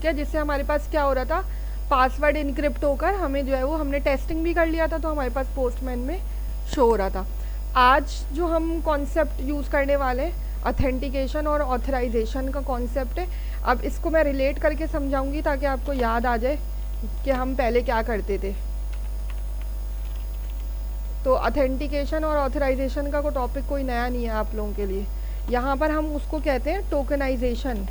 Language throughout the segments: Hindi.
ठीक है, जिससे हमारे पास क्या हो रहा था, पासवर्ड इनक्रिप्ट होकर हमें जो है वो हमने टेस्टिंग भी कर लिया था, तो हमारे पास पोस्टमैन में शो हो रहा था। आज जो हम कॉन्सेप्ट यूज़ करने वाले हैं, ऑथेंटिकेशन और ऑथराइजेशन का कॉन्सेप्ट है। अब इसको मैं रिलेट करके समझाऊंगी ताकि आपको याद आ जाए कि हम पहले क्या करते थे। तो ऑथेंटिकेशन और ऑथराइजेशन का टॉपिक कोई नया नहीं है आप लोगों के लिए। यहाँ पर हम उसको कहते हैं टोकनाइजेशन।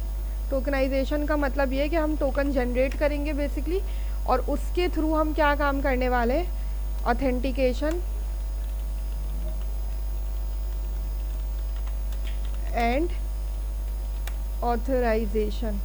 टोकनाइजेशन का मतलब ये है कि हम टोकन जनरेट करेंगे बेसिकली, और उसके थ्रू हम क्या काम करने वाले हैं, ऑथेंटिकेशन एंड ऑथराइजेशन,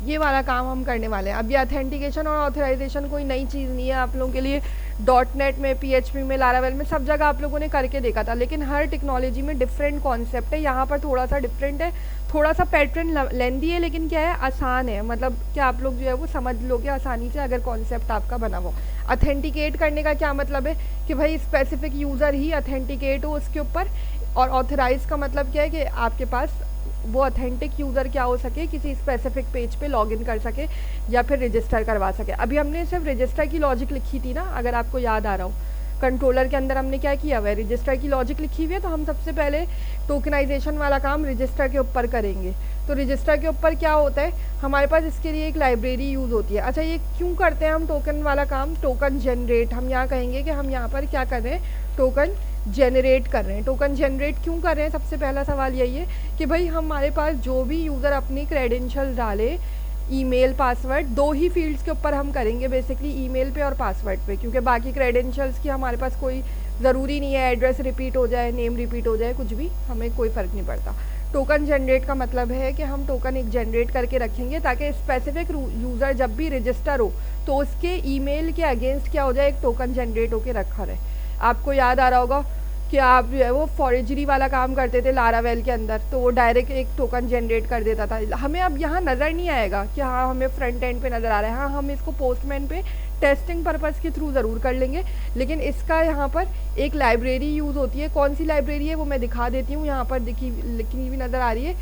ये वाला काम हम करने वाले हैं। अब ये ऑथेंटिकेशन और ऑथराइजेशन कोई नई चीज़ नहीं है आप लोगों के लिए। .NET में, PHP में, लारावेल में सब जगह आप लोगों ने करके देखा था, लेकिन हर टेक्नोलॉजी में डिफरेंट कॉन्सेप्ट है। यहाँ पर थोड़ा सा डिफरेंट है, थोड़ा सा पैटर्न लेंदी है, लेकिन क्या है, आसान है। मतलब कि आप लोग जो है वो समझ लोगे आसानी से अगर कॉन्सेप्ट आपका बना हो। ऑथेंटिकेट करने का क्या मतलब है कि भाई स्पेसिफिक यूज़र ही ऑथेंटिकेट हो उसके ऊपर, और ऑथराइज का मतलब क्या है कि आपके पास वो ऑथेंटिक यूज़र क्या हो सके, किसी स्पेसिफिक पेज पे लॉगिन कर सके या फिर रजिस्टर करवा सके। अभी हमने सिर्फ रजिस्टर की लॉजिक लिखी थी ना, अगर आपको याद आ रहा हो। कंट्रोलर के अंदर हमने क्या किया हुआ है, रजिस्टर की लॉजिक लिखी हुई है, तो हम सबसे पहले टोकनाइजेशन वाला काम रजिस्टर के ऊपर करेंगे। तो रजिस्टर के ऊपर क्या होता है, हमारे पास इसके लिए एक लाइब्रेरी यूज़ होती है। अच्छा, ये क्यों करते हैं हम टोकन वाला काम, टोकन जनरेट। हम यहाँ कहेंगे कि हम यहाँ पर क्या कर रहे हैं, टोकन जनरेट कर रहे हैं। टोकन जनरेट क्यों कर रहे हैं, सबसे पहला सवाल यही है कि भाई हमारे पास जो भी यूज़र अपनी क्रेडेंशियल डाले, ईमेल, पासवर्ड, दो ही फील्ड्स के ऊपर हम करेंगे बेसिकली, ईमेल पे और पासवर्ड पे, क्योंकि बाकी क्रेडेंशियल्स की हमारे पास कोई ज़रूरी नहीं है, एड्रेस रिपीट हो जाए, नेम रिपीट हो जाए, कुछ भी हमें कोई फ़र्क नहीं पड़ता। टोकन जनरेट का मतलब है कि हम टोकन एक जनरेट करके रखेंगे ताकि स्पेसिफिक यूज़र जब भी रजिस्टर हो तो उसके ईमेल के अगेंस्ट क्या हो जाए, एक टोकन जनरेट होकर रखा रहे। आपको याद आ रहा होगा कि आप जो है वो फॉरेजरी वाला काम करते थे लारावेल के अंदर, तो वो डायरेक्ट एक टोकन जनरेट कर देता था। हमें अब यहाँ नज़र नहीं आएगा कि हाँ हमें फ्रंट एंड पे नज़र आ रहा है, हाँ हम इसको पोस्टमैन पे टेस्टिंग पर्पज़ के थ्रू ज़रूर कर लेंगे, लेकिन इसका यहाँ पर एक लाइब्रेरी यूज़ होती है। कौन सी लाइब्रेरी है वो मैं दिखा देती हूँ, यहाँ पर लिखी हुई नज़र आ रही है,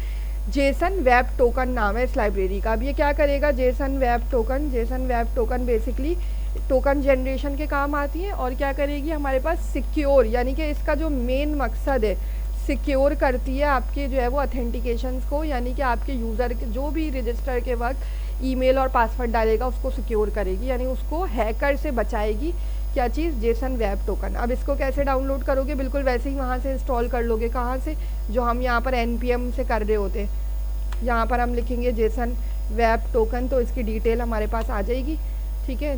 जेसन वेब टोकन नाम है इस लाइब्रेरी का। अब ये क्या करेगा, Jason web token, Jason web token basically token generation के काम आती है, और क्या करेगी, हमारे पास सिक्योर, यानी कि इसका जो मेन मकसद है, सिक्योर करती है आपके जो है वो ऑथेंटिकेशंस को, यानी कि आपके यूज़र जो भी रजिस्टर के वक्त ईमेल और पासवर्ड डालेगा उसको सिक्योर करेगी, यानी उसको हैकर से बचाएगी। क्या चीज़, जेसन वेब टोकन। अब इसको कैसे डाउनलोड करोगे, बिल्कुल वैसे ही वहाँ से इंस्टॉल कर लोगे। कहाँ से, जो हम यहाँ पर NPM से कर रहे होते हैं, यहाँ पर हम लिखेंगे जेसन वेब टोकन, तो इसकी डिटेल हमारे पास आ जाएगी। ठीक है,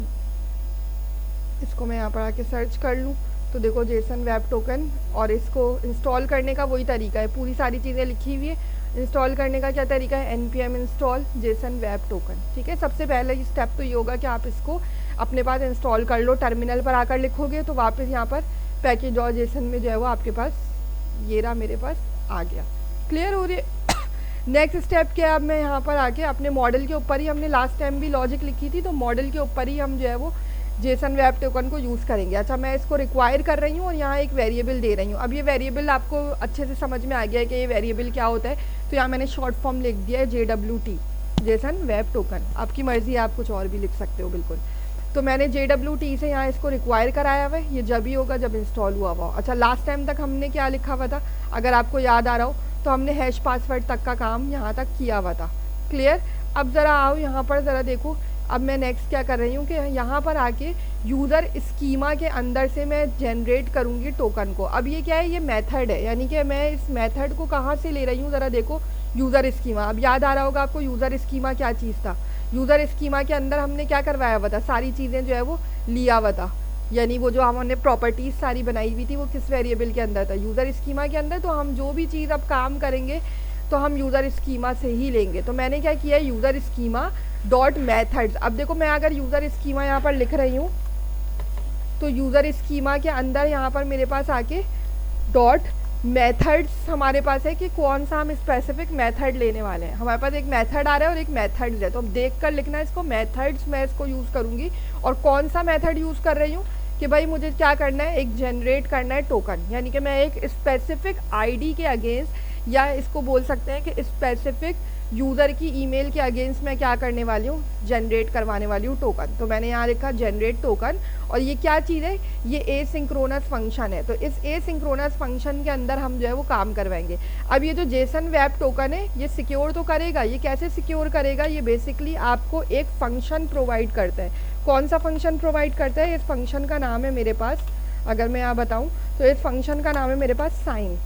इसको मैं यहाँ पर आके सर्च कर लूँ तो देखो जेसन वेब टोकन, और इसको इंस्टॉल करने का वही तरीका है, पूरी सारी चीज़ें लिखी हुई है। इंस्टॉल करने का क्या तरीका है, NPM install Jason web token. ठीक है, सबसे पहले स्टेप तो ये होगा कि आप इसको अपने पास इंस्टॉल कर लो। टर्मिनल पर आकर लिखोगे तो वापस यहाँ पर पैकेज और जेसन में जो है वो आपके पास ये रहा, मेरे पास आ गया। क्लियर हो रही है। नेक्स्ट स्टेप क्या है, अब मैं यहाँ पर आके अपने मॉडल के ऊपर ही, हमने लास्ट टाइम भी लॉजिक लिखी थी, तो मॉडल के ऊपर ही हम जो है वो जेसन वेब टोकन को यूज़ करेंगे। अच्छा, मैं इसको रिक्वायर कर रही हूँ और यहाँ एक वेरिएबल दे रही हूँ। अब ये वेरिएबल आपको अच्छे से समझ में आ गया है कि ये वेरिएबल क्या होता है, तो यहाँ मैंने शॉर्ट फॉर्म लिख दिया है JWT, जेसन वेब टोकन। आपकी मर्ज़ी है, आप कुछ और भी लिख सकते हो बिल्कुल। तो मैंने JWT से यहाँ इसको रिक्वायर कराया हुआ है, ये जब ही होगा जब इंस्टॉल हुआ हुआ। अच्छा, लास्ट टाइम तक हमने क्या लिखा हुआ था, अगर आपको याद आ रहा हो तो हमने हैश पासवर्ड तक का काम यहाँ तक किया हुआ था। क्लियर। अब ज़रा आओ यहाँ पर ज़रा देखो, अब मैं नेक्स्ट क्या कर रही हूँ कि यहाँ पर आके यूज़र स्कीमा के अंदर से मैं जनरेट करूँगी टोकन को। अब ये क्या है, ये मेथड है, यानी कि मैं इस मेथड को कहाँ से ले रही हूँ, ज़रा देखो, यूज़र स्कीमा। अब याद आ रहा होगा आपको यूज़र स्कीमा क्या चीज़ था। यूज़र स्कीमा के अंदर हमने क्या करवाया हुआ था, सारी चीज़ें जो है वो लिया हुआ था, यानी वो जो हमने प्रॉपर्टीज़ सारी बनाई हुई थी वो किस वेरिएबल के अंदर था, यूज़र स्कीमा के अंदर। तो हम जो भी चीज़ अब काम करेंगे तो हम यूज़र स्कीमा से ही लेंगे। तो मैंने क्या किया, यूज़र स्कीमा डॉट मैथड्स। अब देखो, मैं अगर यूज़र स्कीमा यहाँ पर लिख रही हूँ तो यूज़र स्कीमा के अंदर यहाँ पर मेरे पास आके डॉट मेथड्स हमारे पास है कि कौन सा हम स्पेसिफिक मेथड लेने वाले हैं। हमारे पास एक मेथड आ रहा है और एक मेथड्स है, तो अब देख कर लिखना है इसको, मेथड्स मैं इसको यूज़ करूँगी। और कौन सा मेथड यूज़ कर रही हूँ कि भाई मुझे क्या करना है, एक जनरेट करना है टोकन, यानी कि मैं एक स्पेसिफिक ID के अगेंस्ट या इसको बोल सकते हैं कि स्पेसिफिक यूज़र की ईमेल के अगेंस्ट मैं क्या करने वाली हूँ, जनरेट करवाने वाली हूँ टोकन। तो मैंने यहाँ लिखा जनरेट टोकन, और ये क्या चीज़ है, ये एसिंक्रोनस फंक्शन है। तो इस एसिंक्रोनस फंक्शन के अंदर हम जो है वो काम करवाएंगे। अब ये जो जेसन वेब टोकन है ये सिक्योर तो करेगा, ये कैसे सिक्योर करेगा, ये बेसिकली आपको एक फंक्शन प्रोवाइड करता है। कौन सा फंक्शन प्रोवाइड करता है, इस फंक्शन का नाम है मेरे पास, अगर मैं यहाँ बताऊँ तो इस फंक्शन का नाम है मेरे पास साइन।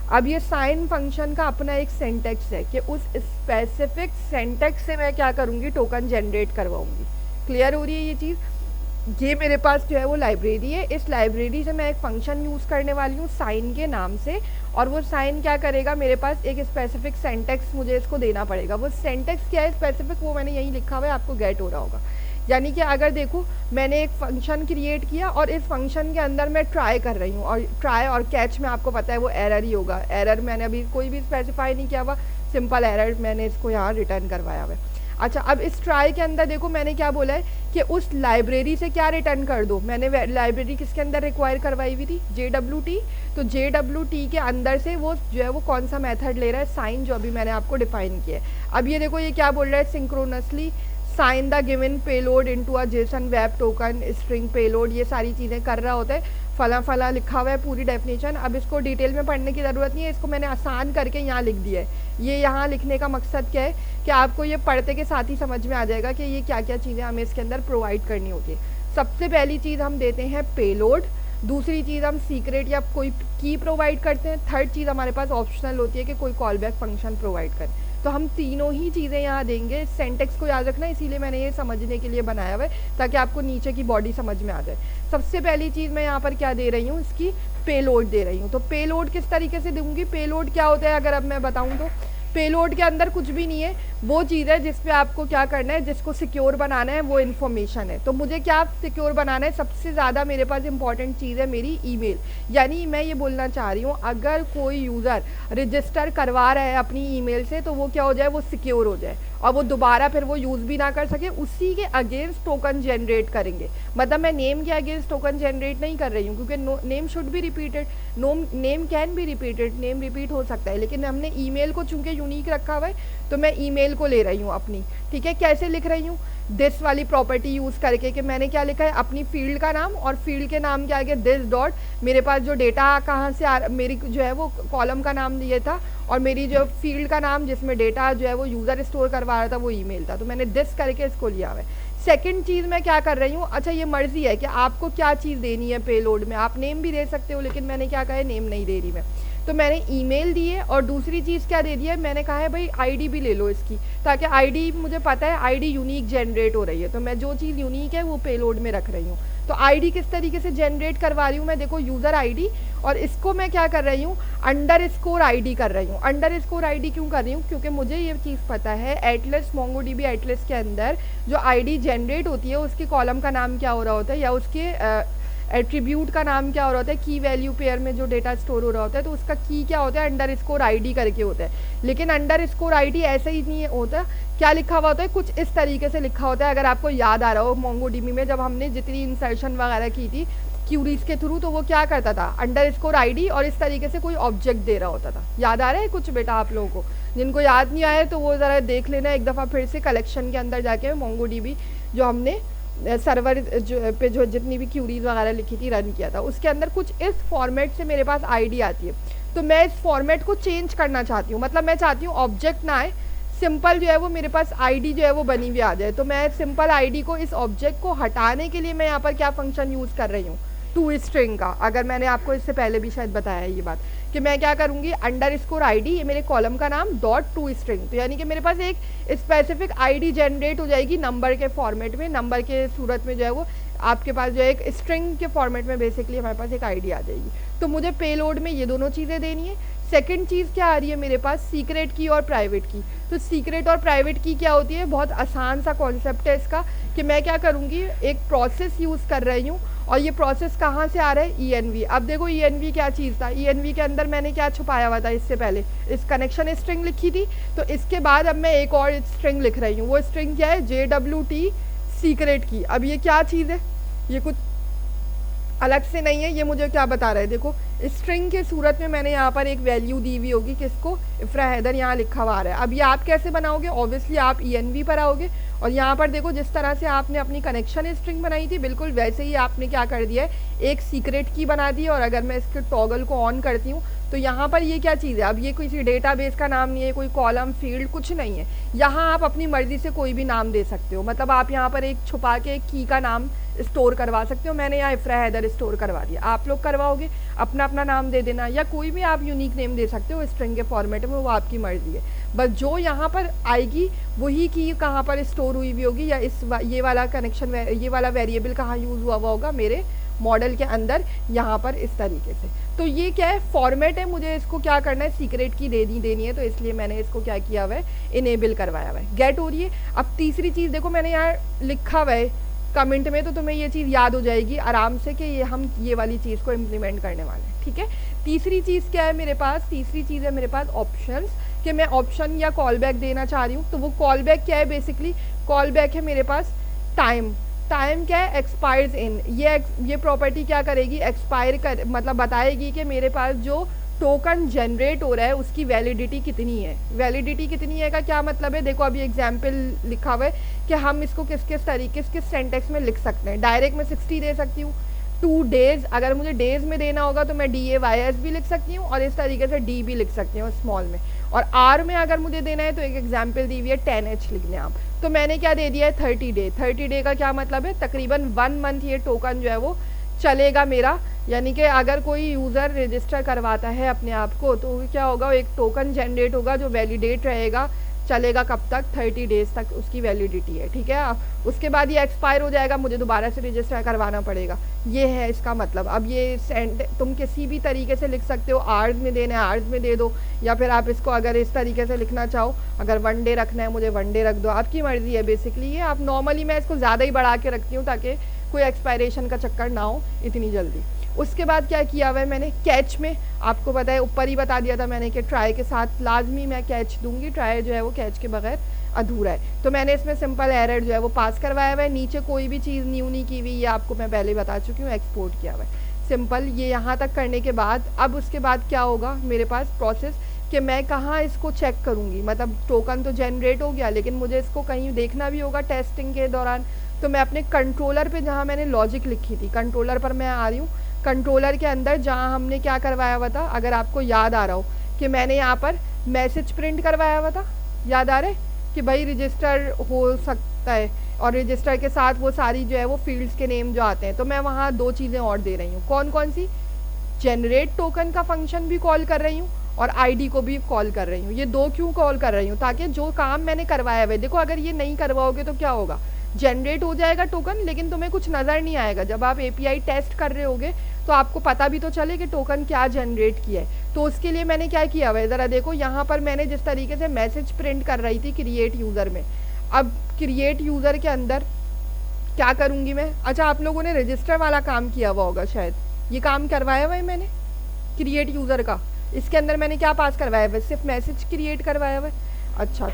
अब ये साइन फंक्शन का अपना एक सेंटेक्स है कि उस स्पेसिफिक सेंटेक्स से मैं क्या करूँगी, टोकन जनरेट करवाऊँगी। क्लियर हो रही है ये चीज़। ये मेरे पास जो है वो लाइब्रेरी है, इस लाइब्रेरी से मैं एक फ़ंक्शन यूज़ करने वाली हूँ साइन के नाम से, और वो साइन क्या करेगा, मेरे पास एक स्पेसिफिक सेंटेक्स मुझे इसको देना पड़ेगा। वो सेंटेक्स क्या है स्पेसिफिक, वो मैंने यहीं लिखा हुआ है, आपको गेट हो रहा होगा। यानी कि अगर देखो मैंने एक फंक्शन क्रिएट किया और इस फंक्शन के अंदर मैं ट्राई कर रही हूँ, और ट्राई और कैच में आपको पता है वो एरर ही होगा। एरर मैंने अभी कोई भी स्पेसिफाई नहीं किया हुआ, सिंपल एरर मैंने इसको यहाँ रिटर्न करवाया हुआ है। अच्छा, अब इस ट्राई के अंदर देखो मैंने क्या बोला है कि उस लाइब्रेरी से क्या रिटर्न कर दो। मैंने लाइब्रेरी किसके अंदर रिक्वायर करवाई हुई थी, JWT। तो JWT के अंदर से वो जो है वो कौन सा मेथड ले रहा है, साइन, जो अभी मैंने आपको डिफाइन किया है। अब ये देखो ये क्या बोल रहा है, synchronously sign the given payload into a JSON web token string payload, ये सारी चीज़ें कर रहा होता है। फला फला लिखा हुआ है पूरी डेफिनेशन। अब इसको डिटेल में पढ़ने की ज़रूरत नहीं है, इसको मैंने आसान करके यहाँ लिख दिया है। ये यहाँ लिखने का मकसद क्या है कि आपको ये पढ़ते के साथ ही समझ में आ जाएगा कि ये क्या क्या चीज़ें हमें इसके अंदर प्रोवाइड करनी होती है। सबसे पहली चीज़ हम देते हैं पेलोड, दूसरी चीज़ हम सीक्रेट या कोई की प्रोवाइड करते हैं, थर्ड चीज़ हमारे पास ऑप्शनल होती है कि कोई कॉल बैक फंक्शन प्रोवाइड करें। तो हम तीनों ही चीज़ें यहाँ देंगे। सेंटेक्स को याद रखना, इसीलिए मैंने ये समझने के लिए बनाया हुआ है ताकि आपको नीचे की बॉडी समझ में आ जाए। सबसे पहली चीज़ मैं यहाँ पर क्या दे रही हूँ, इसकी पेलोड दे रही हूँ। तो पेलोड किस तरीके से दूंगी, पेलोड क्या होता है अगर अब मैं बताऊँ तो पेलोड के अंदर कुछ भी नहीं है, वो चीज़ है जिस पे आपको क्या करना है, जिसको सिक्योर बनाना है, वो इन्फॉर्मेशन है। तो मुझे क्या सिक्योर बनाना है, सबसे ज़्यादा मेरे पास इंपॉर्टेंट चीज़ है मेरी ईमेल। यानी मैं ये बोलना चाह रही हूँ अगर कोई यूज़र रजिस्टर करवा रहा है अपनी ईमेल से तो वो क्या हो जाए, वो सिक्योर हो जाए और वो दोबारा फिर वो यूज़ भी ना कर सके। उसी के अगेंस्ट टोकन जनरेट करेंगे। मतलब मैं नेम के अगेंस्ट टोकन जनरेट नहीं कर रही हूँ, क्योंकि name should be repeated, name can be repeated, name repeat हो सकता है, लेकिन हमने ईमेल को चूंकि यूनिक रखा हुआ है तो मैं ईमेल को ले रही हूँ अपनी। ठीक है, कैसे लिख रही हूँ, दिस वाली प्रॉपर्टी यूज़ करके कि मैंने क्या लिखा है, अपनी फील्ड का नाम, और फील्ड के नाम के आगे दिस डॉट, मेरे पास जो डेटा कहाँ से मेरी जो है वो कॉलम का नाम दिया था, और मेरी जो फील्ड का नाम जिसमें डेटा जो है वो यूज़र स्टोर करवा रहा था वो ईमेल था। तो मैंने दिस करके इसको लिया हुआ है। सेकंड चीज़ मैं क्या कर रही हूँ, अच्छा ये मर्जी है कि आपको क्या चीज़ देनी है पेलोड में, आप नेम भी दे सकते हो, लेकिन मैंने क्या कहा है, नेम नहीं दे रही मैं। तो मैंने ईमेल दी है, और दूसरी चीज़ क्या दे दी है, मैंने कहा है भाई आईडी भी ले लो इसकी, ताकि आईडी मुझे पता है आईडी यूनिक जनरेट हो रही है, तो मैं जो चीज़ यूनिक है वो पेलोड में रख रही हूँ। तो आईडी किस तरीके से जनरेट करवा रही हूँ मैं, देखो यूज़र आईडी, और इसको मैं क्या कर रही हूँ, अंडरस्कोर आईडी कर रही हूँ। अंडरस्कोर आईडी क्यों कर रही हूँ, क्योंकि मुझे ये चीज़ पता है एटलस मोंगोडीबी एटलस के अंदर जो आईडी जनरेट होती है उसके कॉलम का नाम क्या हो रहा होता है, या उसके एट्रीब्यूट का नाम क्या हो रहा होता है, की वैल्यू पेयर में जो डेटा स्टोर हो रहा होता है तो उसका की क्या होता है, अंडरस्कोर आईडी करके होता है। लेकिन अंडरस्कोर आईडी ऐसे ही नहीं होता, क्या लिखा हुआ होता है, कुछ इस तरीके से लिखा होता है। अगर आपको याद आ रहा हो मोंगोडीबी में जब हमने जितनी इंसर्शन वगैरह की थी क्यूरीज के थ्रू, तो वो क्या करता था, अंडरस्कोर आईडी और इस तरीके से कोई ऑब्जेक्ट दे रहा होता था। याद आ रहा है कुछ बेटा आप लोगों को, जिनको याद नहीं आया तो वो ज़रा देख लेना एक दफ़ा फिर से कलेक्शन के अंदर जाके मोंगोडीबी जो हमने सर्वर पे जो जितनी भी क्यूरीज वगैरह लिखी थी रन किया था, उसके अंदर कुछ इस फॉर्मेट से मेरे पास आईडी आती है। तो मैं इस फॉर्मेट को चेंज करना चाहती हूँ, मतलब मैं चाहती हूँ ऑब्जेक्ट ना आए, सिंपल जो है वो मेरे पास आईडी जो है वो बनी हुई आ जाए। तो मैं सिंपल आईडी को, इस ऑब्जेक्ट को हटाने के लिए मैं यहाँ पर क्या फंक्शन यूज़ कर रही हूँ, टू स्ट्रिंग का। अगर मैंने आपको इससे पहले भी शायद बताया है ये बात कि मैं क्या करूँगी, अंडरस्कोर आईडी, ये मेरे कॉलम का नाम, डॉट टू स्ट्रिंग। तो यानी कि मेरे पास एक स्पेसिफिक आईडी जनरेट हो जाएगी नंबर के फॉर्मेट में, नंबर के सूरत में जो है वो आपके पास जो है एक स्ट्रिंग के फॉर्मेट में बेसिकली हमारे पास एक आईडी आ जाएगी। तो मुझे पेलोड में ये दोनों चीज़ें देनी है। सेकंड चीज़ क्या आ रही है मेरे पास, सीक्रेट की और प्राइवेट की। तो सीक्रेट और प्राइवेट की क्या होती है, बहुत आसान सा कॉन्सेप्ट है इसका कि मैं क्या करूँगी, एक प्रोसेस यूज़ कर रही हूँ, और ये प्रोसेस कहाँ से आ रहा है, ENV। अब देखो ENV क्या चीज़ था, ENV के अंदर मैंने क्या छुपाया हुआ था इससे पहले, इस कनेक्शन स्ट्रिंग लिखी थी। तो इसके बाद अब मैं एक और स्ट्रिंग लिख रही हूँ, वो स्ट्रिंग क्या है, JWT सीक्रेट की। अब ये क्या चीज़ है, ये कुछ अलग से नहीं है, ये मुझे क्या बता रहा है, देखो स्ट्रिंग के सूरत में मैंने यहाँ पर एक वैल्यू दी हुई होगी, किसको, इफ्रा हैदर यहाँ लिखा हुआ आ रहा है। अब ये आप कैसे बनाओगे, ऑब्वियसली आप ENV पर आओगे और यहाँ पर देखो जिस तरह से आपने अपनी कनेक्शन स्ट्रिंग बनाई थी बिल्कुल वैसे ही आपने क्या कर दिया है, एक सीक्रेट की बना दी है। और अगर मैं इसके टॉगल को ऑन करती हूँ तो यहाँ पर ये क्या चीज़ है, अब ये किसी डेटाबेस का नाम नहीं है, कोई कॉलम फील्ड कुछ नहीं है। यहाँ आप अपनी मर्जी से कोई भी नाम दे सकते हो, मतलब आप यहाँ पर एक छुपा के एक की का नाम स्टोर करवा सकते हो। मैंने यहाँ इफ्रा हैदर स्टोर करवा दिया, आप लोग करवाओगे अपना अपना नाम दे देना, या कोई भी आप यूनिक नेम दे सकते हो स्ट्रिंग के फॉर्मेट में, वो आपकी मर्जी है। बस जो यहाँ पर आएगी वही की कहाँ पर स्टोर हुई हुई होगी, या ये वाला कनेक्शन, ये वाला वेरिएबल कहाँ यूज़ हुआ होगा मेरे मॉडल के अंदर, यहाँ पर इस तरीके से। तो ये क्या है, फॉर्मेट है, मुझे इसको क्या करना है, सीक्रेट की देनी है, तो इसलिए मैंने इसको क्या किया हुआ है, इनेबल करवाया हुआ है, गेट हो रही है। अब तीसरी चीज़ देखो मैंने यहाँ लिखा हुआ है कमेंट में, तो तुम्हें ये चीज़ याद हो जाएगी आराम से कि ये हम ये वाली चीज़ को इम्प्लीमेंट करने वाले हैं, ठीक है। तीसरी चीज़ क्या है मेरे पास, तीसरी चीज़ है मेरे पास ऑप्शंस, कि मैं ऑप्शन या कॉल बैक देना चाह रही हूँ। तो वो कॉल बैक क्या है, बेसिकली कॉल बैक है मेरे पास टाइम क्या है, एक्सपायर्स इन, ये प्रॉपर्टी क्या करेगी, एक्सपायर कर मतलब बताएगी कि मेरे पास जो टोकन जनरेट हो रहा है उसकी वैलिडिटी कितनी है। वैलिडिटी कितनी है का क्या मतलब है, देखो अभी एग्जाम्पल लिखा हुआ है कि हम इसको किस किस तरीके किस सेंटेक्स में लिख सकते हैं। डायरेक्ट मैं 60 दे सकती हूँ, 2 डेज, अगर मुझे डेज में देना होगा तो मैं DAYS भी लिख सकती हूँ और इस तरीके से D भी लिख सकती हूँ स्मॉल में। और R में अगर मुझे देना है तो एक एग्जाम्पल दी हुई है 10H लिखने आप, तो मैंने क्या दे दिया है 30 डे। 30 डे का क्या मतलब है, तकरीबन 1 मंथ ये टोकन जो है वो चलेगा मेरा। यानी कि अगर कोई यूज़र रजिस्टर करवाता है अपने आप को तो क्या होगा, एक टोकन जनरेट होगा जो वैलिडेट रहेगा, चलेगा कब तक, 30 डेज तक उसकी वैलिडिटी है, ठीक है। उसके बाद ये एक्सपायर हो जाएगा, मुझे दोबारा से रजिस्टर करवाना पड़ेगा, ये है इसका मतलब। अब ये तुम किसी भी तरीके से लिख सकते हो, आवर्स में देना है आवर्स में दे दो, या फिर आप इसको अगर इस तरीके से लिखना चाहो, अगर 1 डे रखना है मुझे 1 डे रख दो, आपकी मर्ज़ी है बेसिकली। ये आप नॉर्मली मैं इसको ज़्यादा ही बढ़ा के रखती हूँ ताकि कोई एक्सपायरेशन का चक्कर ना हो इतनी जल्दी। उसके बाद क्या किया हुआ है मैंने, कैच में आपको पता है ऊपर ही बता दिया था मैंने कि ट्राई के साथ लाजमी मैं कैच दूंगी, ट्राई जो है वो कैच के बगैर अधूरा है। तो मैंने इसमें सिंपल एरर जो है वो पास करवाया हुआ है, नीचे कोई भी चीज़ न्यू नहीं की हुई, ये आपको मैं पहले बता चुकी हूँ, एक्सपोर्ट किया हुआ है सिंपल। ये यहाँ तक करने के बाद अब उसके बाद क्या होगा मेरे पास प्रोसेस, कि मैं कहाँ इसको चेक करूँगी, मतलब टोकन तो जनरेट हो गया लेकिन मुझे इसको कहीं देखना भी होगा टेस्टिंग के दौरान। तो मैं अपने कंट्रोलर पे जहाँ मैंने लॉजिक लिखी थी, कंट्रोलर पर मैं आ रही हूँ। कंट्रोलर के अंदर जहाँ हमने क्या करवाया हुआ था, अगर आपको याद आ रहा हो कि मैंने यहाँ पर मैसेज प्रिंट करवाया हुआ था, याद आ रहा है कि भाई रजिस्टर हो सकता है, और रजिस्टर के साथ वो सारी जो है वो फील्ड्स के नेम जो आते हैं। तो मैं वहाँ 2 चीज़ें और दे रही हूँ, कौन कौन सी, जनरेट टोकन का फंक्शन भी कॉल कर रही हूँ और ID को भी कॉल कर रही हूँ। ये 2 क्यों कॉल कर रही हूँ, ताकि जो काम मैंने करवाया हुआ है, देखो अगर ये नहीं करवाओगे तो क्या होगा, जनरेट हो जाएगा टोकन लेकिन तुम्हें कुछ नज़र नहीं आएगा। जब आप API टेस्ट कर रहे होगे तो आपको पता भी तो चले कि टोकन क्या जनरेट किया है। तो उसके लिए मैंने क्या किया हुआ है, ज़रा देखो यहाँ पर मैंने जिस तरीके से मैसेज प्रिंट कर रही थी क्रिएट यूज़र में, अब क्रिएट यूज़र के अंदर क्या करूँगी मैं, अच्छा आप लोगों ने रजिस्टर वाला काम किया हुआ होगा, शायद ये काम करवाया हुआ है मैंने क्रिएट यूज़र का। इसके अंदर मैंने क्या पास करवाया हुआ है, सिर्फ मैसेज क्रिएट करवाया हुआ है। अच्छा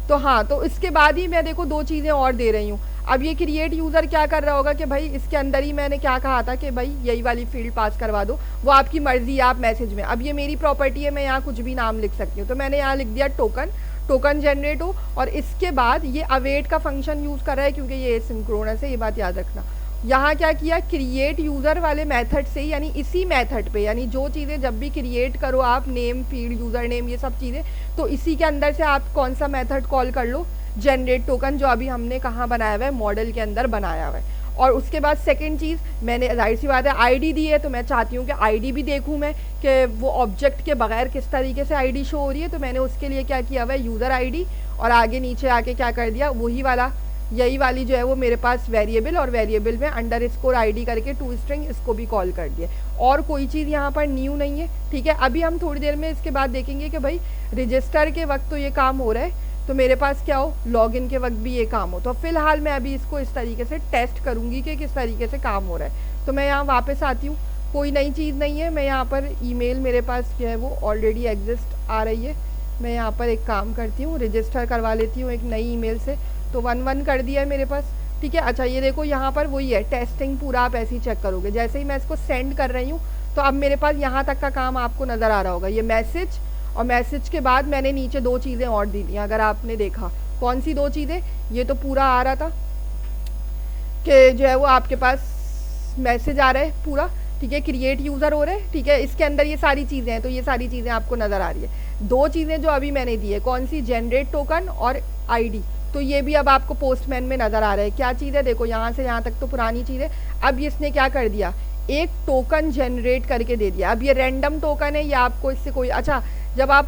तो हाँ, तो इसके बाद ही मैं देखो 2 चीज़ें और दे रही हूँ। अब ये क्रिएट यूज़र क्या कर रहा होगा कि भाई इसके अंदर ही मैंने क्या कहा था कि भाई यही वाली फील्ड पास करवा दो, वो आपकी मर्ज़ी है, आप मैसेज में। अब ये मेरी प्रॉपर्टी है, मैं यहाँ कुछ भी नाम लिख सकती हूँ, तो मैंने यहाँ लिख दिया टोकन जनरेट हो, और इसके बाद ये अवेट का फंक्शन यूज़ कर रहा है क्योंकि ये सिंक्रोनस है, ये बात याद रखना। यहाँ क्या किया, क्रिएट यूज़र वाले मेथड से, यानी इसी मेथड पे, यानी जो चीज़ें जब भी क्रिएट करो आप, नेम फील्ड यूज़र नेम ये सब चीज़ें, तो इसी के अंदर से आप कौन सा मेथड कॉल कर लो, जनरेट टोकन, जो अभी हमने कहाँ बनाया हुआ है, मॉडल के अंदर बनाया हुआ है। और उसके बाद सेकंड चीज़ मैंने, जाहिर सी बात है ID दी है, तो मैं चाहती हूँ कि ID भी देखूँ मैं कि वो ऑब्जेक्ट के बगैर किस तरीके से ID शो हो रही है। तो मैंने उसके लिए क्या किया हुआ है, यूज़र ID, और आगे नीचे आके क्या कर दिया, वही वाला यही वाली जो है वो मेरे पास वेरिएबल, और वेरिएबल में अंडरस्कोर ID करके टू स्ट्रिंग इसको भी कॉल कर दिया। और कोई चीज़ यहाँ पर न्यू नहीं है, ठीक है। अभी हम थोड़ी देर में इसके बाद देखेंगे कि भाई रजिस्टर के वक्त तो ये काम हो रहा है, तो मेरे पास क्या हो, लॉगिन के वक्त भी ये काम हो। तो फिलहाल मैं अभी इसको इस तरीके से टेस्ट करूँगी कि किस तरीके से काम हो रहा है। तो मैं यहाँ वापस आती हूँ, कोई नई चीज़ नहीं है। मैं यहाँ पर ईमेल मेरे पास जो है वो ऑलरेडी एग्जिस्ट आ रही है। मैं यहाँ पर एक काम करती हूँ, रजिस्टर करवा लेती हूँ एक नई ईमेल से, तो 1 कर दिया है मेरे पास, ठीक है। अच्छा ये देखो यहाँ पर वही है टेस्टिंग, पूरा आप ऐसे ही चेक करोगे। जैसे ही मैं इसको सेंड कर रही हूँ तो अब मेरे पास यहाँ तक का काम आपको नज़र आ रहा होगा, ये मैसेज, और मैसेज के बाद मैंने नीचे 2 चीज़ें और दी थी, अगर आपने देखा। कौन सी 2 चीज़ें? ये तो पूरा आ रहा था कि जो है वो आपके पास मैसेज आ रहा है पूरा, ठीक है, क्रिएट यूज़र हो रहे हैं, ठीक है, इसके अंदर ये सारी चीज़ें हैं, तो ये सारी चीज़ें आपको नज़र आ रही है। 2 चीज़ें जो अभी मैंने दी है, कौन सी? जनरेट टोकन और आईडी, तो ये भी अब आपको पोस्टमैन में नज़र आ रहा है। क्या चीज़ है? देखो यहाँ से यहाँ तक तो पुरानी चीज़ है, अब इसने क्या कर दिया, एक टोकन जनरेट करके दे दिया। अब ये रैंडम टोकन है, ये आपको इससे कोई, अच्छा जब आप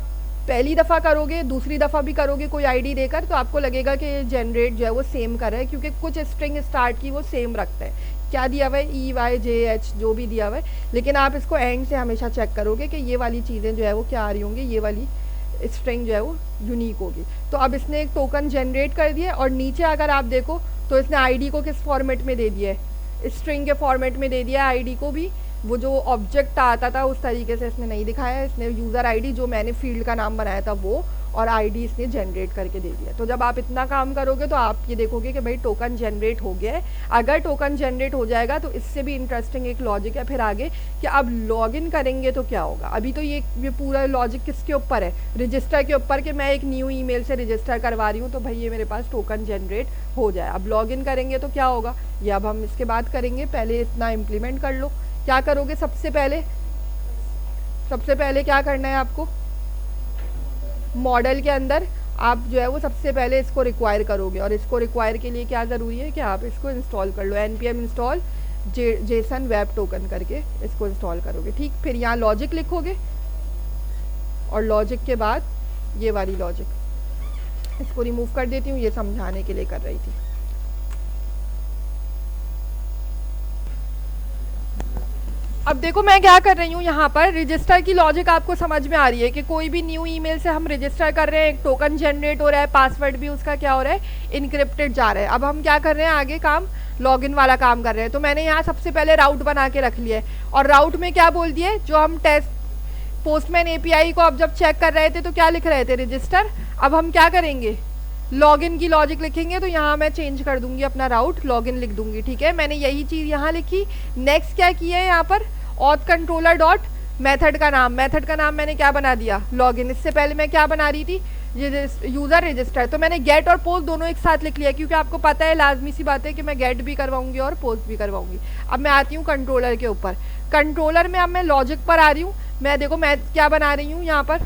पहली दफ़ा करोगे, दूसरी दफ़ा भी करोगे कोई आईडी देकर, तो आपको लगेगा कि जनरेट जो है वो सेम कर रहा है, क्योंकि कुछ स्ट्रिंग स्टार्ट की वो सेम रखता है। क्या दिया हुआ है? EYJH जो भी दिया हुआ है, लेकिन आप इसको एंड से हमेशा चेक करोगे कि ये वाली चीज़ें जो है वो क्या आ रही होंगी, ये वाली स्ट्रिंग जो है वो यूनिक होगी। तो अब इसने एक टोकन जनरेट कर दिया, और नीचे अगर आप देखो तो इसने आईडी को किस फॉर्मेट में दे दिया है? स्ट्रिंग के फॉर्मेट में दे दिया है आईडी को भी। वो जो ऑब्जेक्ट आता था उस तरीके से इसने नहीं दिखाया, इसने यूज़र आईडी जो मैंने फील्ड का नाम बनाया था वो, और आईडी इसने जनरेट करके दे दिया। तो जब आप इतना काम करोगे तो आप ये देखोगे कि भाई टोकन जनरेट हो गया है। अगर टोकन जनरेट हो जाएगा तो इससे भी इंटरेस्टिंग एक लॉजिक है फिर आगे, कि अब लॉगिन करेंगे तो क्या होगा। अभी तो ये पूरा लॉजिक किसके ऊपर है? रजिस्टर के ऊपर, कि मैं एक न्यू ईमेल से रजिस्टर करवा रही हूँ तो भाई ये मेरे पास टोकन जनरेट हो जाए। अब लॉगिन करेंगे तो क्या होगा, ये अब हम इसके बाद करेंगे, पहले इतना इम्प्लीमेंट कर लो। क्या करोगे? सबसे पहले क्या करना है आपको? मॉडल के अंदर आप जो है वो सबसे पहले इसको रिक्वायर करोगे, और इसको रिक्वायर के लिए क्या ज़रूरी है कि आप इसको इंस्टॉल कर लो, npm install Jason web token करके इसको इंस्टॉल करोगे, ठीक। फिर यहाँ लॉजिक लिखोगे, और लॉजिक के बाद ये वाली लॉजिक, इसको रिमूव कर देती हूँ, ये समझाने के लिए कर रही थी। अब देखो मैं क्या कर रही हूँ, यहाँ पर रजिस्टर की लॉजिक आपको समझ में आ रही है कि कोई भी न्यू ईमेल से हम रजिस्टर कर रहे हैं, एक टोकन जनरेट हो रहा है, पासवर्ड भी उसका क्या हो रहा है, इनक्रिप्टेड जा रहा है। अब हम क्या कर रहे हैं, आगे काम लॉगिन वाला काम कर रहे हैं। तो मैंने यहाँ सबसे पहले राउट बना के रख लिया है, और राउट में क्या बोल दिया है, जो हम टेस्ट पोस्टमैन API को अब जब चेक कर रहे थे तो क्या लिख रहे थे, रजिस्टर। अब हम क्या करेंगे, लॉगिन की लॉजिक लिखेंगे, तो यहाँ मैं चेंज कर दूंगी अपना राउट, लॉगिन लिख दूंगी, ठीक है। मैंने यही चीज़ यहाँ लिखी। नेक्स्ट क्या किया है, यहाँ पर ऑथ कंट्रोलर डॉट मेथड का नाम मैंने क्या बना दिया, लॉगिन। इससे पहले मैं क्या बना रही थी, यूज़र रजिस्टर, तो मैंने गेट और पोस्ट दोनों एक साथ लिख लिया, क्योंकि आपको पता है लाजमी सी बात है कि मैं गेट भी करवाऊंगी और पोस्ट भी करवाऊंगी। अब मैं आती हूँ कंट्रोलर के ऊपर। कंट्रोलर में अब मैं लॉजिक पर आ रही हूँ। मैं देखो मैं क्या बना रही हूँ यहाँ पर,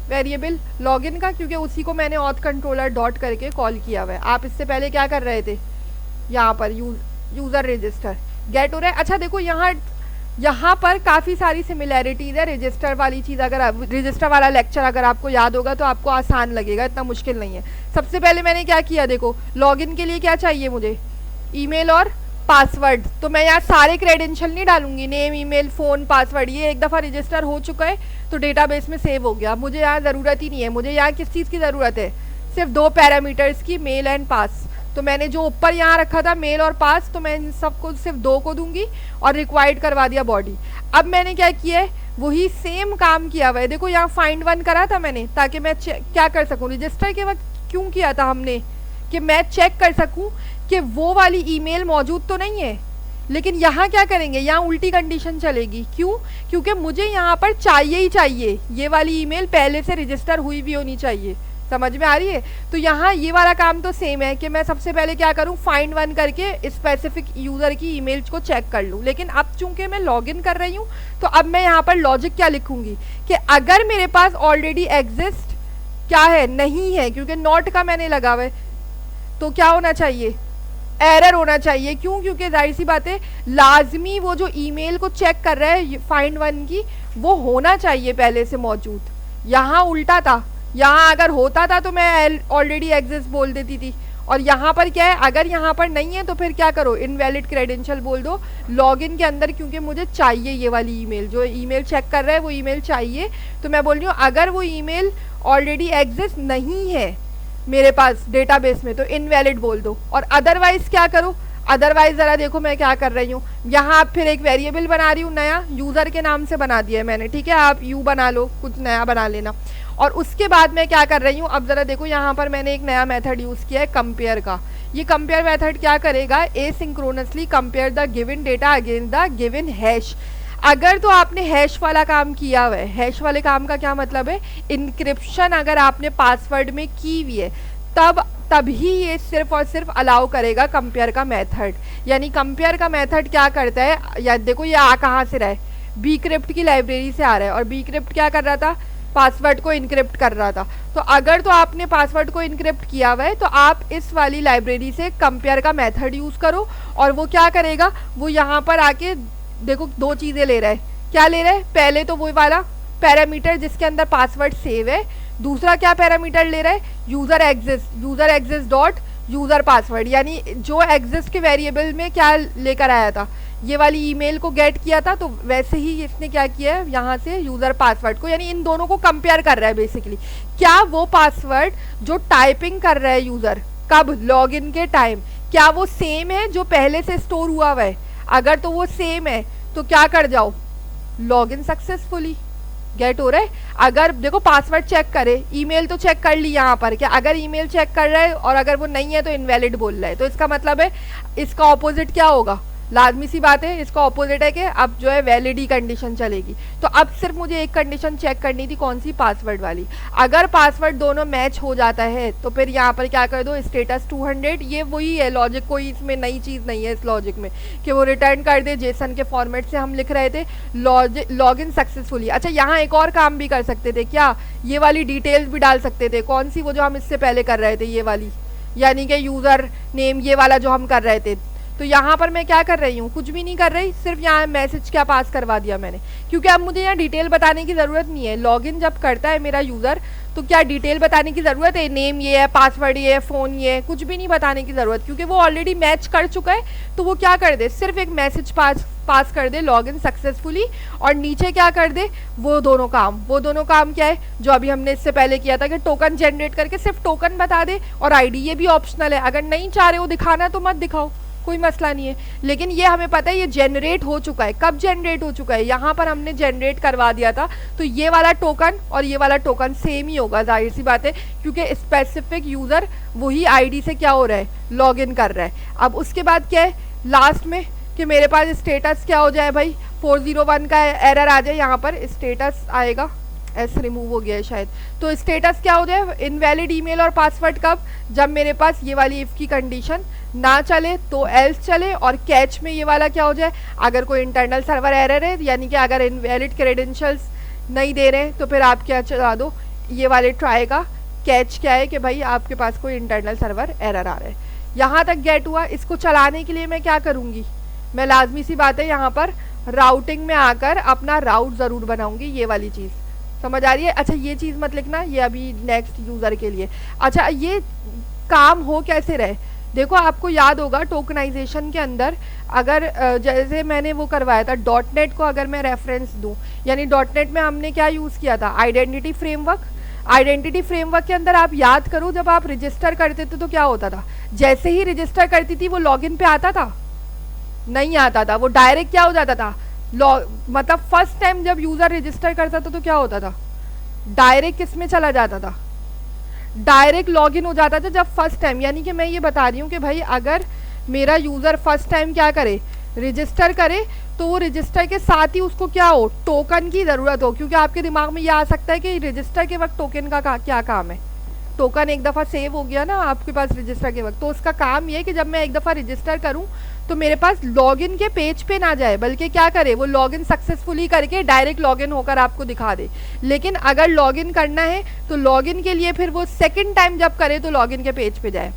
वेरिएबल लॉगिन का, क्योंकि उसी को मैंने ऑथ कंट्रोलर डॉट करके कॉल किया हुआ है। आप इससे पहले क्या कर रहे थे, यहाँ पर यूज़र रजिस्टर गेट हो रहा है। अच्छा देखो यहाँ पर काफ़ी सारी सिमिलैरिटीज़ है। रजिस्टर वाली चीज़, अगर रजिस्टर वाला लेक्चर अगर आपको याद होगा तो आपको आसान लगेगा, इतना मुश्किल नहीं है। सबसे पहले मैंने क्या किया, देखो लॉगिन के लिए क्या चाहिए मुझे, ईमेल और पासवर्ड। तो मैं यहाँ सारे क्रेडेंशियल नहीं डालूंगी, नेम, ईमेल, फ़ोन, पासवर्ड, ये एक दफ़ा रजिस्टर हो चुका है तो डेटाबेस में सेव हो गया। मुझे यहाँ ज़रूरत ही नहीं है। मुझे यहाँ किस चीज़ की ज़रूरत है, सिर्फ 2 पैरामीटर्स की, मेल एंड पास। तो मैंने जो ऊपर यहाँ रखा था मेल और पास, तो मैं इन सबको सिर्फ 2 को दूंगी, और रिक्वायर्ड करवा दिया बॉडी। अब मैंने क्या किया है, वही सेम काम किया हुआ है। देखो यहाँ फाइंड वन करा था मैंने, ताकि मैं क्या कर सकूँ, रजिस्टर के वक्त क्यों किया था हमने, कि मैं चेक कर सकूँ कि वो वाली ईमेल मौजूद तो नहीं है। लेकिन यहाँ क्या करेंगे, यहाँ उल्टी कंडीशन चलेगी। क्यों? क्योंकि मुझे यहाँ पर चाहिए ही चाहिए, ये वाली ईमेल पहले से रजिस्टर हुई भी होनी चाहिए। समझ में आ रही है? तो यहाँ ये वाला काम तो सेम है कि मैं सबसे पहले क्या करूँ, फाइंड वन करके स्पेसिफिक यूज़र की ईमेल को चेक कर लूँ। लेकिन अब चूंकि मैं लॉगिन कर रही हूँ तो अब मैं यहाँ पर लॉजिक क्या लिखूँगी कि अगर मेरे पास ऑलरेडी एग्जिस्ट क्या है, नहीं है, क्योंकि नॉट का मैंने लगा हुआ है, तो क्या होना चाहिए, एरर होना चाहिए। क्यों? क्योंकि जाहिर सी बात है लाजमी वो जो ईमेल को चेक कर रहा है फाइंड वन की, वो होना चाहिए पहले से मौजूद। यहाँ उल्टा था, यहाँ अगर होता था तो मैं ऑलरेडी एग्जिस्ट बोल देती थी, और यहाँ पर क्या है, अगर यहाँ पर नहीं है तो फिर क्या करो, इनवैलिड क्रेडेंशियल बोल दो लॉगिन के अंदर, क्योंकि मुझे चाहिए ये वाली ईमेल, जो ईमेल चेक कर रहा है वो ईमेल चाहिए। तो मैं बोल रही हूँ अगर वो ईमेल ऑलरेडी एग्जिस्ट नहीं है मेरे पास डेटाबेस में तो इनवैलिड बोल दो, और अदरवाइज क्या करो, अदरवाइज ज़रा देखो मैं क्या कर रही हूँ, यहाँ आप फिर एक वेरिएबल बना रही हूँ नया, यूज़र के नाम से बना दिया है मैंने, ठीक है, आप यू बना लो, कुछ नया बना लेना। और उसके बाद मैं क्या कर रही हूँ, अब ज़रा देखो यहाँ पर मैंने एक नया मेथड यूज़ किया है कंपेयर का। ये कंपेयर मेथड क्या करेगा, asynchronously compare the given data against the given hash. अगर तो आपने हैश वाला काम किया हुआ है, हैश वाले काम का क्या मतलब है, इनक्रिप्शन अगर आपने पासवर्ड में की हुई है तभी ये सिर्फ और सिर्फ अलाउ करेगा कंपेयर का मेथड। यानी कंपेयर का मेथड क्या करता है, या देखो ये आ कहाँ से रहा है, बीक्रिप्ट की लाइब्रेरी से आ रहा है, और बीक्रिप्ट क्या कर रहा था, पासवर्ड को इनक्रिप्ट कर रहा था। तो अगर तो आपने पासवर्ड को इनक्रिप्ट किया हुआ है तो आप इस वाली लाइब्रेरी से कंपेयर का मेथड यूज़ करो, और वो क्या करेगा, वो यहाँ पर आके देखो दो चीज़ें ले रहा है। क्या ले रहा है, पहले तो वो वाला पैरामीटर जिसके अंदर पासवर्ड सेव है, दूसरा क्या पैरामीटर ले रहा है, user exist dot user password, यानी जो एग्जिस्ट के वेरिएबल में क्या लेकर आया था, ये वाली ईमेल को गेट किया था, तो वैसे ही इसने क्या किया है यहाँ से यूज़र पासवर्ड को, यानी इन दोनों को कंपेयर कर रहा है बेसिकली। क्या वो पासवर्ड जो टाइपिंग कर रहा है यूज़र कब, लॉगिन के टाइम, क्या वो सेम है जो पहले से स्टोर हुआ है। अगर तो वो सेम है तो क्या कर जाओ, लॉगिन सक्सेसफुली गेट हो रहा है। अगर देखो पासवर्ड चेक करे, ईमेल तो चेक कर ली यहाँ पर, क्या अगर ईमेल चेक कर रहा है और अगर वो नहीं है तो इनवैलिड बोल रहा है, तो इसका मतलब है इसका ऑपोजिट क्या होगा, लाजमी सी बात है इसका ऑपोजिट है कि अब जो है वैलिड ही कंडीशन चलेगी। तो अब सिर्फ मुझे एक कंडीशन चेक करनी थी, कौन सी, पासवर्ड वाली। अगर पासवर्ड दोनों मैच हो जाता है तो फिर यहाँ पर क्या कर दो, स्टेटस 200, ये वही है लॉजिक, कोई इसमें नई चीज़ नहीं है इस लॉजिक में कि वो रिटर्न कर दे, जेसन के फॉर्मेट से हम लिख रहे थे लॉगिन सक्सेसफुली। अच्छा यहाँ एक और काम भी कर सकते थे, क्या, ये वाली डिटेल्स भी डाल सकते थे, कौन सी, वो जो हम इससे पहले कर रहे थे ये वाली, यानी कि यूज़र नेम ये वाला जो हम कर रहे थे। तो यहाँ पर मैं क्या कर रही हूँ, कुछ भी नहीं कर रही, सिर्फ यहाँ मैसेज क्या पास करवा दिया मैंने, क्योंकि अब मुझे यहाँ डिटेल बताने की ज़रूरत नहीं है। लॉगिन जब करता है मेरा यूज़र तो क्या डिटेल बताने की ज़रूरत है, नेम ये है, पासवर्ड ये है, फ़ोन ये है, कुछ भी नहीं बताने की ज़रूरत, क्योंकि वो ऑलरेडी मैच कर चुका है। तो वो क्या कर दे, सिर्फ एक मैसेज पास कर दे लॉगिन सक्सेसफुली, और नीचे क्या कर दे, वो दोनों काम क्या है जो अभी हमने इससे पहले किया था कि टोकन जनरेट करके सिर्फ टोकन बता दे, और आईडी ये भी ऑप्शनल है, अगर नहीं चाह रहे हो दिखाना तो मत दिखाओ, कोई मसला नहीं है। लेकिन ये हमें पता है ये जनरेट हो चुका है, कब जनरेट हो चुका है, यहाँ पर हमने जनरेट करवा दिया था, तो ये वाला टोकन और ये वाला टोकन सेम ही होगा, जाहिर सी बात है, क्योंकि स्पेसिफिक यूज़र वही आईडी से क्या हो रहा है, लॉगिन कर रहा है। अब उसके बाद क्या है लास्ट में कि मेरे पास स्टेटस क्या हो जाए भाई, 401 का एरर आ जाए, यहाँ पर स्टेटस आएगा, एस रिमूव हो गया है शायद, तो स्टेटस क्या हो जाए, इनवैलिड ईमेल और पासवर्ड, कब, जब मेरे पास ये वाली इफ़ की कंडीशन ना चले तो एल्स चले, और कैच में ये वाला क्या हो जाए, अगर कोई इंटरनल सर्वर एरर है, यानी कि अगर इनवैलिड क्रेडेंशियल्स नहीं दे रहे हैं तो फिर आप क्या चला दो, ये वाले ट्राई का कैच क्या है कि भाई आपके पास कोई इंटरनल सर्वर एरर आ रहा है। यहाँ तक गेट हुआ। इसको चलाने के लिए मैं क्या करूँगी, मैं लाजमी सी बात है यहाँ पर राउटिंग में आकर अपना राउट ज़रूर बनाऊँगी, ये वाली चीज़ समझ आ रही है। अच्छा ये चीज़ मत लिखना, ये अभी नेक्स्ट यूज़र के लिए। अच्छा ये काम हो कैसे रहे, देखो आपको याद होगा टोकनाइजेशन के अंदर, अगर जैसे मैंने वो करवाया था .NET को, अगर मैं रेफरेंस दूं, यानी .NET में हमने क्या यूज़ किया था, आइडेंटिटी फ्रेमवर्क। आइडेंटिटी फ्रेमवर्क के अंदर आप याद करो जब आप रजिस्टर करते थे तो क्या होता था, जैसे ही रजिस्टर करती थी वो लॉगिन पे आता था, नहीं आता था, वो डायरेक्ट क्या हो जाता था, मतलब फर्स्ट टाइम जब यूज़र रजिस्टर करता था तो क्या होता था, डायरेक्ट किस में चला जाता था, डायरेक्ट लॉगिन हो जाता था जब फर्स्ट टाइम। यानी कि मैं ये बता रही हूँ कि भाई अगर मेरा यूज़र फर्स्ट टाइम क्या करे, रजिस्टर करे, तो वो रजिस्टर के साथ ही उसको क्या हो, टोकन की ज़रूरत हो, क्योंकि आपके दिमाग में ये आ सकता है कि रजिस्टर के वक्त टोकन का क्या काम है, टोकन एक दफ़ा सेव हो गया ना आपके पास रजिस्टर के वक्त, तो उसका काम ये है कि जब मैं एक दफ़ा रजिस्टर करूँ तो मेरे पास लॉगिन के पेज पे ना जाए, बल्कि क्या करे, वो लॉगिन सक्सेसफुली करके डायरेक्ट लॉगिन होकर आपको दिखा दे। लेकिन अगर लॉगिन करना है तो लॉगिन के लिए फिर वो सेकंड टाइम जब करे तो लॉगिन के पेज पे जाए,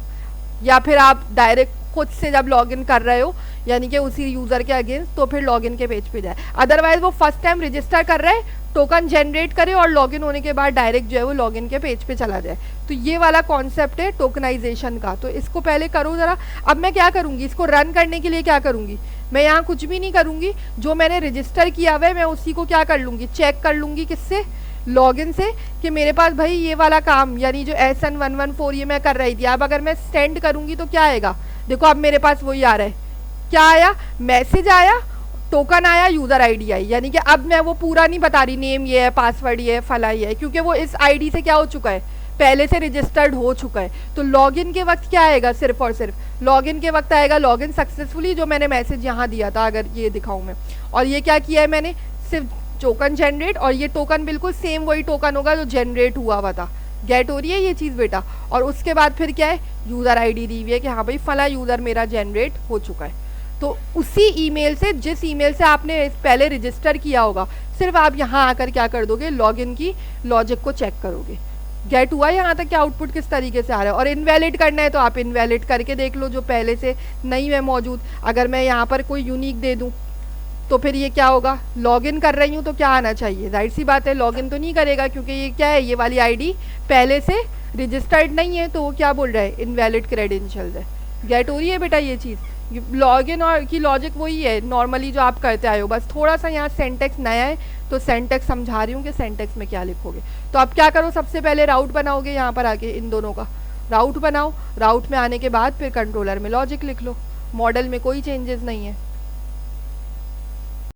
या फिर आप डायरेक्ट खुद से जब लॉगिन कर रहे हो यानी कि उसी यूज़र के अगेंस्ट, तो फिर लॉगिन के पेज पे जाए। अदरवाइज वो फर्स्ट टाइम रजिस्टर कर रहा है, टोकन जनरेट करे और लॉगिन होने के बाद डायरेक्ट जो है वो लॉगिन के पेज पे चला जाए। तो ये वाला कॉन्सेप्ट है टोकनाइजेशन का। तो इसको पहले करो ज़रा। अब मैं क्या करूँगी, इसको रन करने के लिए क्या करूँगी, मैं यहाँ कुछ भी नहीं करूँगी, जो मैंने रजिस्टर किया हुआ है मैं उसी को क्या कर लूँगी, चेक कर लूँगी, किससे, लॉगिन से, कि मेरे पास भाई ये वाला काम यानी जो SN114 ये मैं कर रही थी। अब अगर मैं सेंड करूँगी तो क्या आएगा, देखो अब मेरे पास वही आ रहा है, क्या आया, मैसेज आया, टोकन आया, यूज़र आईडी आई। यानी कि अब मैं वो पूरा नहीं बता रही, नेम ये है, पासवर्ड ये है, फला ये है, क्योंकि वो इस आईडी से क्या हो चुका है, पहले से रजिस्टर्ड हो चुका है। तो लॉगिन के वक्त क्या आएगा, सिर्फ और सिर्फ लॉगिन के वक्त आएगा लॉगिन सक्सेसफुली, जो मैंने मैसेज यहाँ दिया था, अगर ये दिखाऊं मैं, और ये क्या किया है मैंने, सिर्फ टोकन जनरेट, और ये टोकन बिल्कुल सेम वही टोकन होगा जो जनरेट हुआ था। गेट हो रही है ये चीज़ बेटा। और उसके बाद फिर क्या है, यूज़र आईडी दी हुई है कि हाँ भाई फला यूज़र मेरा जनरेट हो चुका है। तो उसी ईमेल से, जिस ईमेल से आपने पहले रजिस्टर किया होगा, सिर्फ आप यहाँ आकर क्या कर दोगे, लॉगिन की लॉजिक को चेक करोगे, गेट हुआ यहाँ तक, क्या आउटपुट किस तरीके से आ रहा है। और इनवैलिड करना है तो आप इनवैलिड करके देख लो, जो पहले से नहीं है मौजूद। अगर मैं यहाँ पर कोई यूनिक दे दूँ तो फिर ये क्या होगा, लॉगिन कर रही हूँ तो क्या आना चाहिए, जाहिर सी बात है लॉगिन तो नहीं करेगा, क्योंकि ये क्या है, ये वाली आईडी पहले से रजिस्टर्ड नहीं है, तो वो क्या बोल रहा है, इनवैलिड क्रेडेंशियल्स है। गेट हो रही है बेटा ये चीज़। लॉगिन और की लॉजिक वही है नॉर्मली जो आप करते आए हो, बस थोड़ा सा यहाँ सेंटेक्स नया है, तो सेंटेक्स समझा रही हूँ कि सेंटेक्स में क्या लिखोगे। तो आप क्या करो, सबसे पहले राउट बनाओगे, यहाँ पर आके इन दोनों का राउट बनाओ, राउट में आने के बाद फिर कंट्रोलर में लॉजिक लिख लो, मॉडल में कोई चेंजेस नहीं है।